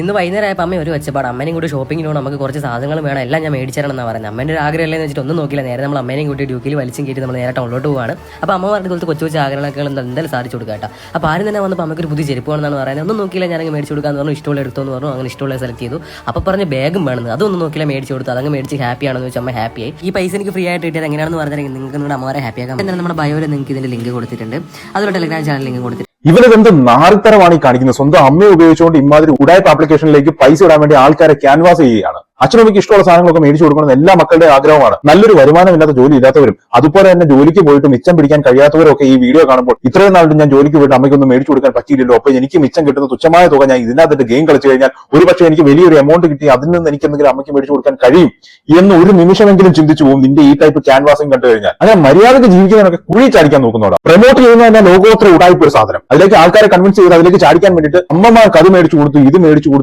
ഇന്ന് വൈകുന്നേരമായപ്പോൾ അമ്മ ഒരു വെച്ചപ്പാട് അമ്മേനെയും കൂടി ഷോപ്പിങ്ങിന് പോകണം, നമുക്ക് കുറച്ച് സാധനങ്ങൾ വേണം, എല്ലാം ഞാൻ മേടിച്ചേരണമെന്നാണ് പറയുന്നത്. അമ്മേൻ്റെ ഒരു ആഗ്രഹമല്ലേ എന്ന് വെച്ചിട്ട് ഒന്നും നോക്കില്ല, നേരെ നമ്മൾ അമ്മേനെയും കൂട്ടി ഡ്യൂക്കിൽ വലിച്ചും കയറ്റി നമ്മൾ നേരെ ടൗണിലോട്ട് പോവാണ്. അപ്പോൾ അമ്മ പറഞ്ഞ പോലത്തെ കൊച്ചു കൊച്ചു ആഗ്രഹങ്ങളൊക്കെ എന്തായാലും സാധിച്ചു കൊടുക്കാം കേട്ടോ. അപ്പോൾ ആരും തന്നെ വന്നപ്പോൾ അമ്മയ്ക്ക് ഒരു പുതിയ ചെരുപ്പ് വേണമെന്നാണ് പറയുന്നത്. ഒന്നും നോക്കിയില്ല, ഞാനങ്ങ് മേടിച്ച് കൊടുക്കാന്ന് പറഞ്ഞു, ഇഷ്ടമുള്ള എടുത്തോന്ന് പറഞ്ഞു, അങ്ങനെ ഇഷ്ടമുള്ള സെലക്ട് ചെയ്തു. അപ്പോൾ പറഞ്ഞ് ബാഗും വേണമെന്ന്, അതൊന്നും നോക്കില്ല, മേടിച്ച് കൊടുത്തു. അതങ്ങ് മേടിച്ച് ഹാപ്പി ആണെന്ന് വെച്ചാൽ അമ്മ ഹാപ്പിയായി. ഈ പൈസ എനിക്ക് ഫ്രീ ആയിട്ട് കിട്ടിയത് എങ്ങനെയാണെന്ന് പറഞ്ഞാൽ നിങ്ങൾക്ക് നിങ്ങളുടെ അമ്മമാരെ ഹാപ്പിയാക്കാം. എന്നാൽ നമ്മുടെ ബയോയിൽ നിങ്ങൾക്ക് ഇതിൻ്റെ ലിങ്ക് കൊടുത്തിട്ടുണ്ട്, അതുപോലെ ടെലിഗ്രാം ചാനൽ ലിങ്ക് കൊടുത്തിട്ടുണ്ട്. ഇവരെന്ത് നാറിത്തരമാണ് ഈ കാണിക്കുന്നത്. സ്വന്തം അമ്മയെ ഉപയോഗിച്ചുകൊണ്ട് ഇമാതിരി ഉടായ്പ ആപ്ലിക്കേഷനിലേക്ക് പൈസ ഇടാൻ വേണ്ടി ആൾക്കാരെ ക്യാൻവാസ് ചെയ്യുകയാണ്. അച്ഛനമ്മയ്ക്ക് ഇഷ്ടമുള്ള സാധനങ്ങളൊക്കെ മേടിച്ചു കൊടുക്കണം എല്ലാ മക്കളുടെ ആഗ്രഹമാണ്. നല്ലൊരു വരുമാനമില്ലാത്ത ജോലി ഇല്ലാത്തവരും അതുപോലെ തന്നെ ജോലിക്ക് പോയിട്ട് മിച്ചം പിടിക്കാൻ കഴിയാത്തവരൊക്കെ ഈ വീഡിയോ കാണുമ്പോൾ ഇത്രയും നാളും ഞാൻ ജോലിക്ക് പോയിട്ട് അമ്മയ്ക്കൊന്നും മേടിച്ചു കൊടുക്കാൻ പറ്റിയില്ലല്ലോ, അപ്പൊ എനിക്ക് മിച്ചം കിട്ടുന്ന തുച്ഛമായ തുക ഞാൻ ഇതിനകത്ത് ഗെയിം കളിച്ചു കഴിഞ്ഞാൽ ഒരുപക്ഷെ എനിക്ക് വലിയൊരു എമൗണ്ട് കിട്ടി അതിൽ നിന്ന് എനിക്ക് എന്തെങ്കിലും അമ്മയ്ക്ക് മേടിച്ചു കൊടുക്കാൻ കഴിയും എന്ന് ഒരു നിമിഷമെങ്കിലും ചിന്തിച്ചു പോകും നിന്റെ ഈ ടൈപ്പ് ക്യാൻവാസിംഗ് കണ്ടു കഴിഞ്ഞാൽ. അങ്ങനെ മര്യാദയ്ക്ക് ജീവിക്കുന്നതിനൊക്കെ കുഴി ചാടിക്കാൻ നോക്കുന്നവരാ. പ്രൊമോട്ട് ചെയ്യുന്ന തന്നെ ലോകോത്തര ഉടായ്പ ഒരു സാധനം. അതിലേക്ക് ആൾക്കാരെ കൺവിൻസ് ചെയ്ത് അതിലേക്ക് ചാടിക്കാൻ വേണ്ടിയിട്ട് അമ്മമാർക്ക് അത് മേടിച്ചു കൊടുത്തു ഇത് മേടിച്ചു കൊടുത്തു